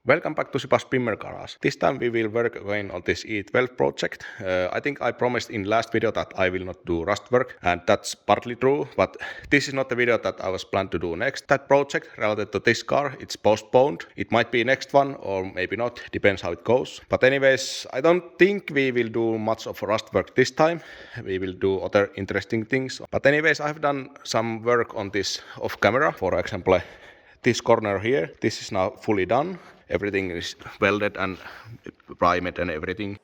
Welcome back to Sipas Pimmer Garage. This time we will work again on this E12 project. I think I promised in last video that I will not do Rust work, and that's partly true, but this is not the video that I was planned to do next. That project related to this car, it's postponed. It might be next one or maybe not, depends how it goes. But anyways, I don't think we will do much of Rust work this time. We will do other interesting things. But anyways, I've done some work on this off camera. For example, this corner here, this is now fully done. Everything is welded and primed and everything.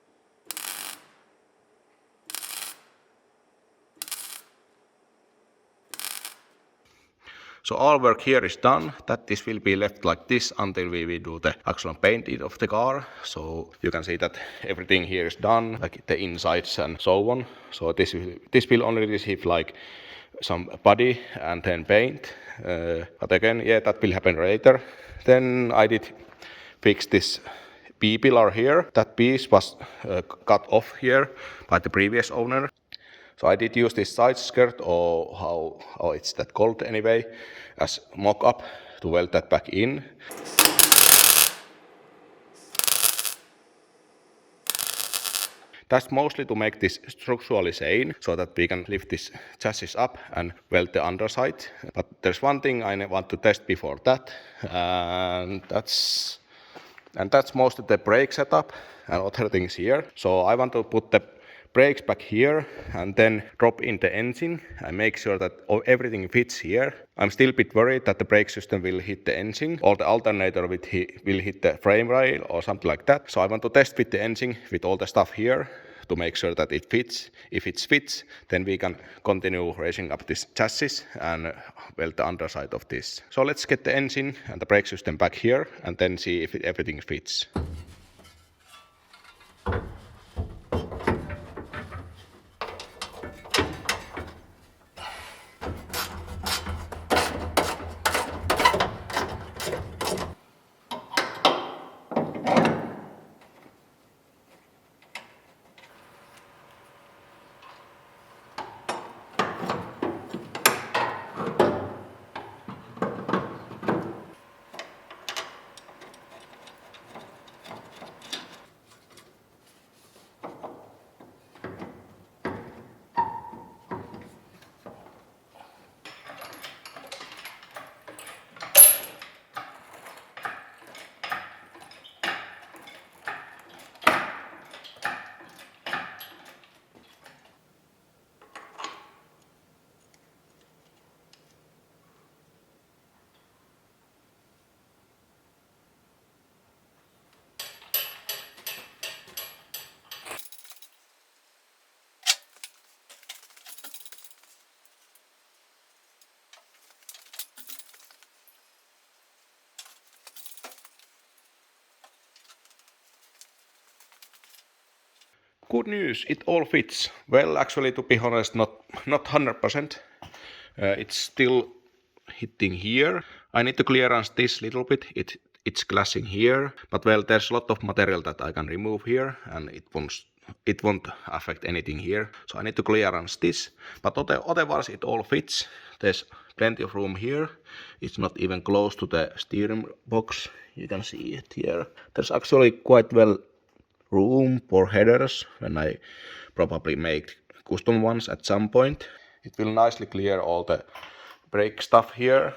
So all work here is done, that this will be left like this until we will do the actual painting of the car. So you can see that everything here is done, like the insides and so on. So this will only receive like some body and then paint. But again, yeah, that will happen later. Then I did fix this B-pillar here. That piece was cut off here by the previous owner. So I did use this side skirt, or how it's that called anyway, as mock-up to weld that back in. That's mostly to make this structurally sane, so that we can lift this chassis up and weld the underside. But there's one thing I want to test before that, and that's mostly the brake setup and other things here. So I want to put the brakes back here and then drop in the engine and make sure that everything fits here. I'm still a bit worried that the brake system will hit the engine or the alternator will hit the frame rail or something like that. So I want to test with the engine with all the stuff here to make sure that it fits. If it fits, then we can continue raising up this chassis and weld the underside of this. So let's get the engine and the brake system back here and then see if everything fits. Good news, it all fits. Well, actually, to be honest, not 100%. It's still hitting here. I need to clearance this little bit. It's clashing here, but well, there's a lot of material that I can remove here, and it won't affect anything here. So I need to clearance this, but otherwise it all fits. There's plenty of room here. It's not even close to the steering box. You can see it here. There's actually quite well room for headers when I probably make custom ones at some point. It will nicely clear all the brake stuff here.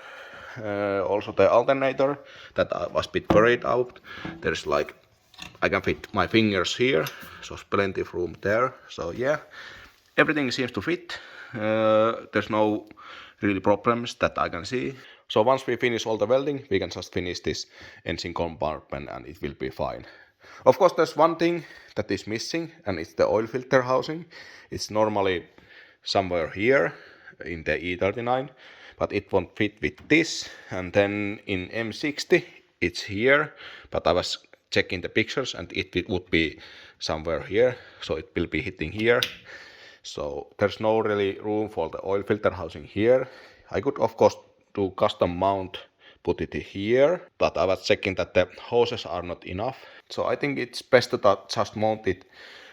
Also the alternator that I was a bit worried out. There's like, I can fit my fingers here, so plenty of room there. So yeah, everything seems to fit. There's no really problems that I can see. So once we finish all the welding, we can just finish this engine compartment and it will be fine. Of course, there's one thing that is missing, and it's the oil filter housing. It's normally somewhere here in the E39, but it won't fit with this. And then in M60, it's here, but I was checking the pictures and it would be somewhere here, so it will be hitting here. So there's no really room for the oil filter housing here. I could, of course, do custom mount, put it here, but I was checking that the hoses are not enough. So I think it's best to just mount it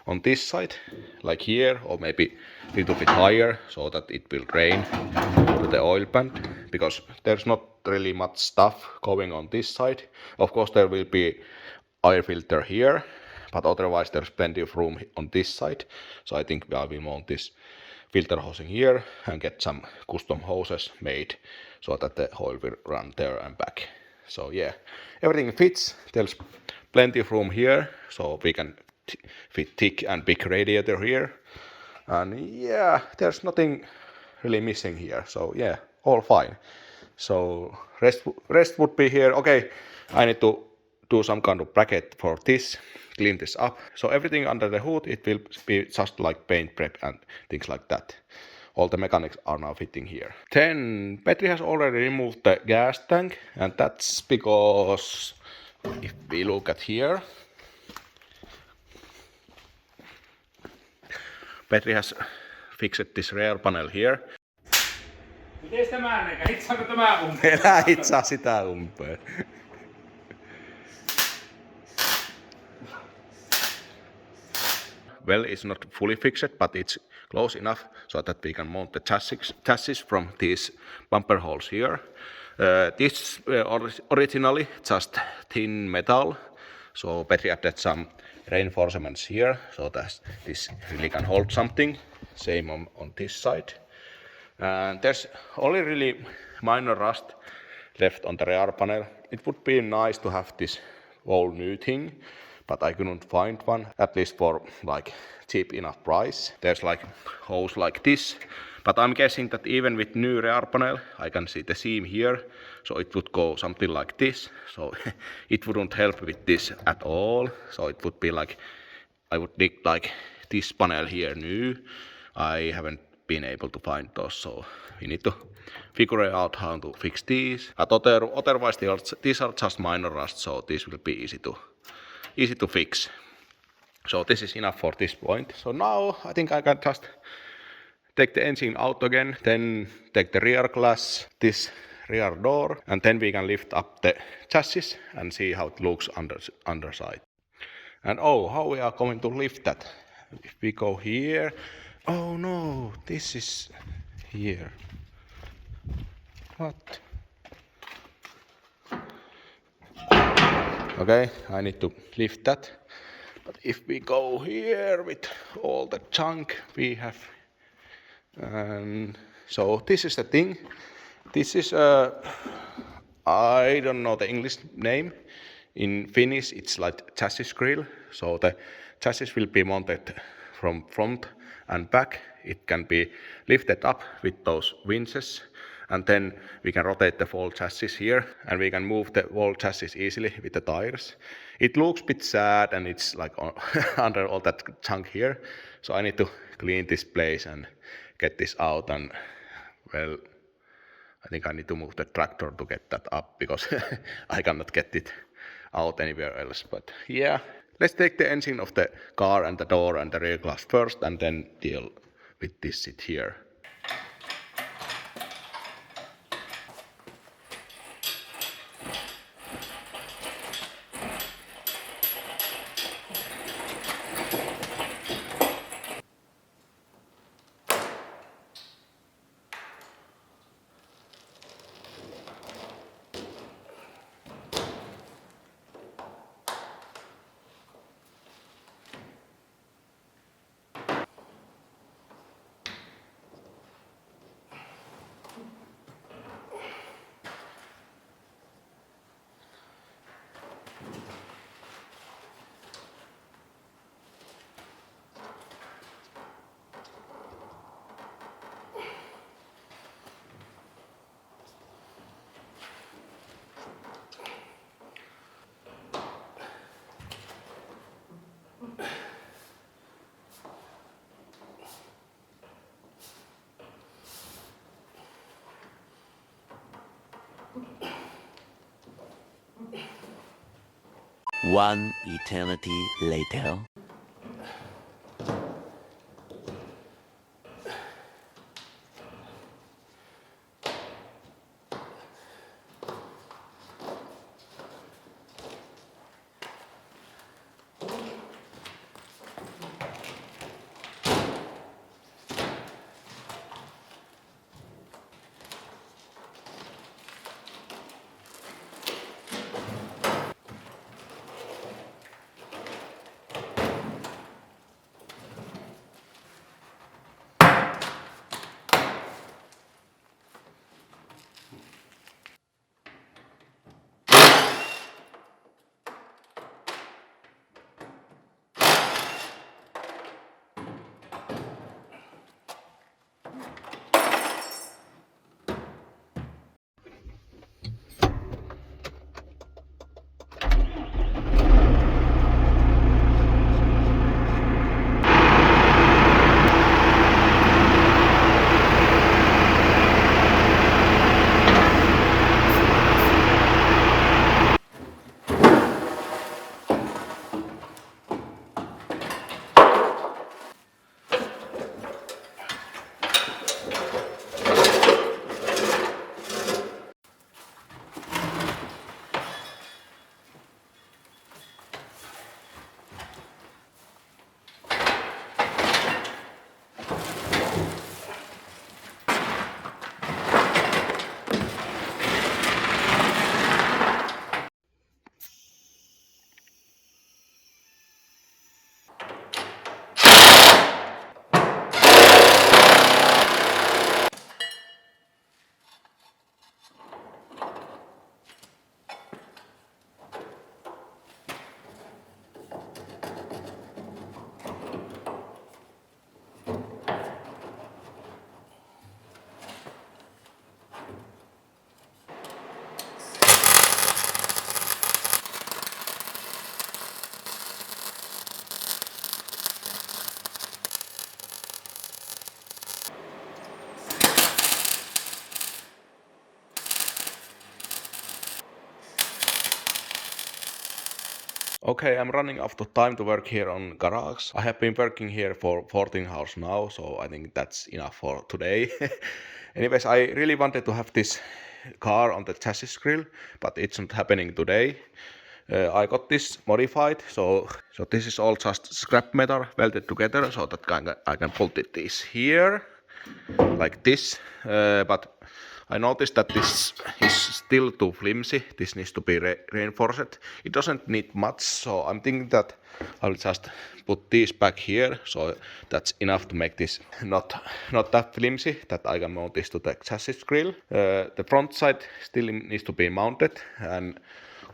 on this side, like here, or maybe a little bit higher, so that it will drain to the oil pan, because there's not really much stuff going on this side. Of course there will be air filter here, but otherwise there's plenty of room on this side. So I think I will mount this filter hosing here and get some custom hoses made so that the oil will run there and back. So yeah, everything fits. There's plenty of room here, so we can fit thick and big radiator here. And yeah, there's nothing really missing here. So yeah, all fine. So rest would be here. Okay, I need to do some kind of bracket for this, clean this up. So everything under the hood, it will be just like paint prep and things like that. All the mechanics are now fitting here. Then Petri has already removed the gas tank, and that's because if we look at here, Petri has fixed this rear panel here. Miten tämä reikä? Hitsaako tämä umpeen? Elä hitsaa sitä umpeen. Well, it's not fully fixed, but it's close enough so that we can mount the chassis from these bumper holes here. This originally just thin metal, so Petri added some reinforcements here so that this really can hold something. Same on this side. And there's only really minor rust left on the rear panel. It would be nice to have this whole new thing, but I couldn't find one, at least for like cheap enough price. There's like hose like this, but I'm guessing that even with new rear panel, I can see the seam here, so it would go something like this. So it wouldn't help with this at all. So it would be like, I would dig like this panel here new. I haven't been able to find those, so we need to figure out how to fix these. But otherwise these are just minor rust, so this will be easy to fix. So this is enough for this point. So now I think I can just take the engine out again, then take the rear glass, this rear door, and then we can lift up the chassis and see how it looks underside. And oh, how we are going to lift that? If we go here, oh no, this is here. What? Okay, I need to lift that. But if we go here with all the junk we have, so this is the thing. This is I don't know the English name. In Finnish, it's like chassis grill. So the chassis will be mounted from front and back. It can be lifted up with those winches, and then we can rotate the whole chassis here, and we can move the whole chassis easily with the tires. It looks a bit sad, and it's like under all that junk here. So I need to clean this place and get this out, and well, I think I need to move the tractor to get that up, because I cannot get it out anywhere else. But yeah, let's take the engine of the car and the door and the rear glass first, and then deal with this shit here. One eternity later. Okay, I'm running out of time to work here on garage. I have been working here for 14 hours now, so I think that's enough for today. Anyways, I really wanted to have this car on the chassis grill, but it's not happening today. I got this modified, so this is all just scrap metal welded together, so that I can put this here, like this, but I noticed that this is still too flimsy. This needs to be reinforced. It doesn't need much, so I'm thinking that I'll just put these back here, so that's enough to make this not that flimsy, that I can mount this to the chassis grill. The front side still needs to be mounted, and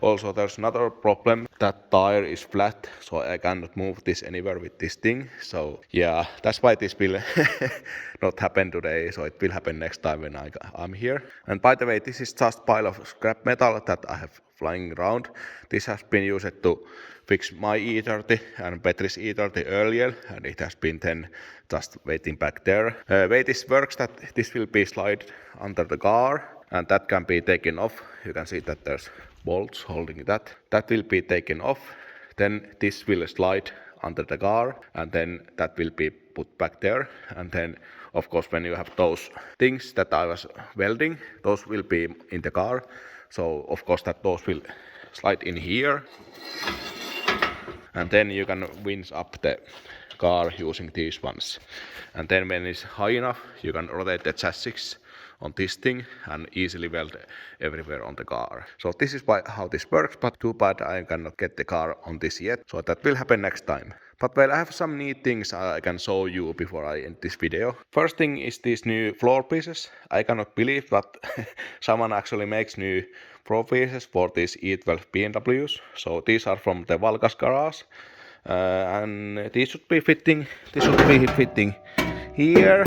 also there's another problem, that tire is flat, so I cannot move this anywhere with this thing. So yeah, that's why this will not happen today, so it will happen next time when I'm here. And by the way, this is just pile of scrap metal that I have flying around. This has been used to fix my E30 and Petri's E30 earlier, and it has been then just waiting back there. Way this works, that this will be slide under the car, and that can be taken off. You can see that there's bolts holding that. That will be taken off. Then this will slide under the car, and then that will be put back there. And then, of course, when you have those things that I was welding, those will be in the car. So, of course, that those will slide in here. And then you can winch up the car using these ones. And then when it's high enough, you can rotate the chassis on this thing and easily weld everywhere on the car. So this is how this works, but too bad I cannot get the car on this yet, so that will happen next time. But well, I have some neat things I can show you before I end this video. First thing is these new floor pieces. I cannot believe that someone actually makes new floor pieces for these E12 BMWs. So these are from the Valkas garage, and these should be fitting. This should be fitting here.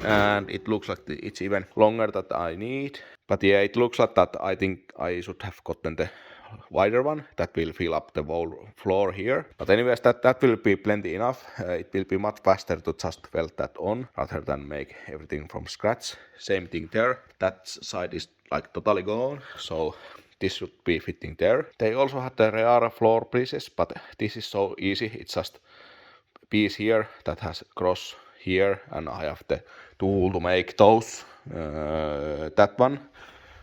And it looks like it's even longer than I need. But yeah, it looks like that I think I should have gotten the wider one that will fill up the whole floor here. But anyways, that will be plenty enough. It will be much faster to just weld that on rather than make everything from scratch. Same thing there. That side is like totally gone, so this should be fitting there. They also had the rear floor pieces, but this is so easy. It's just a piece here that has cross here, and I have the tool to make those, that one.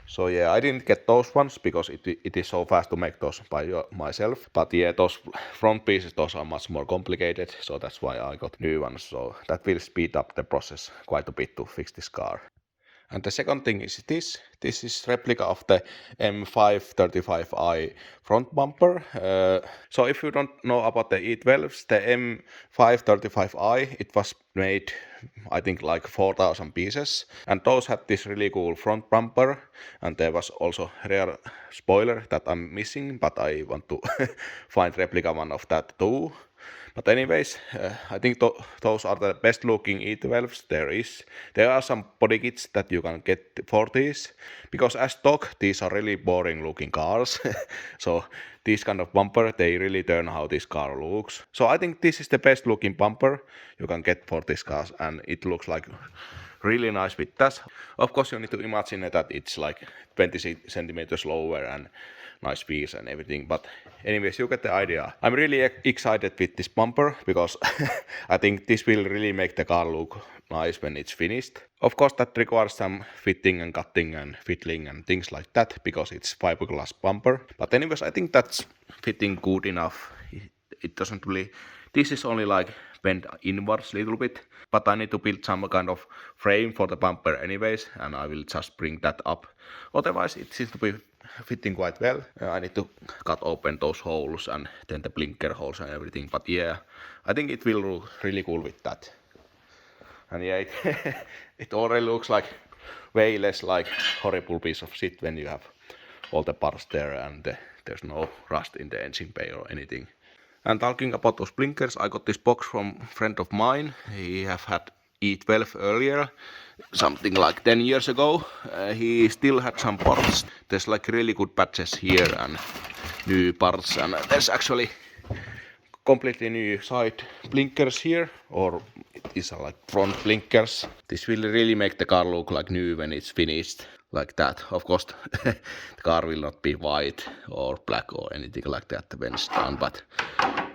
So yeah, I didn't get those ones because it is so fast to make those by myself. But yeah, those front pieces, those are much more complicated, so that's why I got new ones. So that will speed up the process quite a bit to fix this car. And the second thing is this. This is replica of the M535i front bumper. So if you don't know about the E12s, the M535i, it was made, I think, like 4,000 pieces. And those had this really cool front bumper. And there was also rear spoiler that I'm missing, but I want to find replica one of that too. But anyways, I think those are the best looking E12s there is. There are some body kits that you can get for these, because as stock these are really boring looking cars. So this kind of bumper, they really turn how this car looks. So I think this is the best looking bumper you can get for this car, and it looks like really nice with that. Of course, you need to imagine that it's like 20 centimeters lower and nice piece and everything, but anyways, you get the idea. I'm really excited with this bumper because I think this will really make the car look nice when it's finished. Of course, that requires some fitting and cutting and fiddling and things like that because it's fiberglass bumper. But anyways, I think that's fitting good enough. It doesn't really, this is only like bent inwards a little bit, but I need to build some kind of frame for the bumper anyways, and I will just bring that up. Otherwise, it seems to be fitting quite well. I need to cut open those holes and then the blinker holes and everything, but yeah, I think it will look really cool with that. And yeah, it already looks like way less like horrible piece of shit when you have all the parts there and there's no rust in the engine bay or anything. And talking about those blinkers, I got this box from a friend of mine. He have had E12 earlier, something like 10 years ago. He still had some parts. There's like really good patches here and new parts, and there's actually completely new side blinkers here, or these are like front blinkers. This will really make the car look like new when it's finished. like that. Of course, the car will not be white or black or anything like that when it's done, but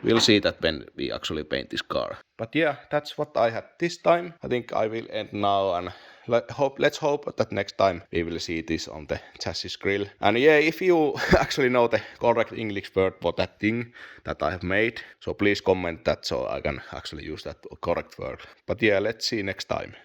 we'll see that when we actually paint this car. But yeah, that's what I had this time. I think I will end now and let's hope that next time we will see this on the chassis grill. And yeah, if you actually know the correct English word for that thing that I have made, so please comment that so I can actually use that correct word. But yeah, let's see next time.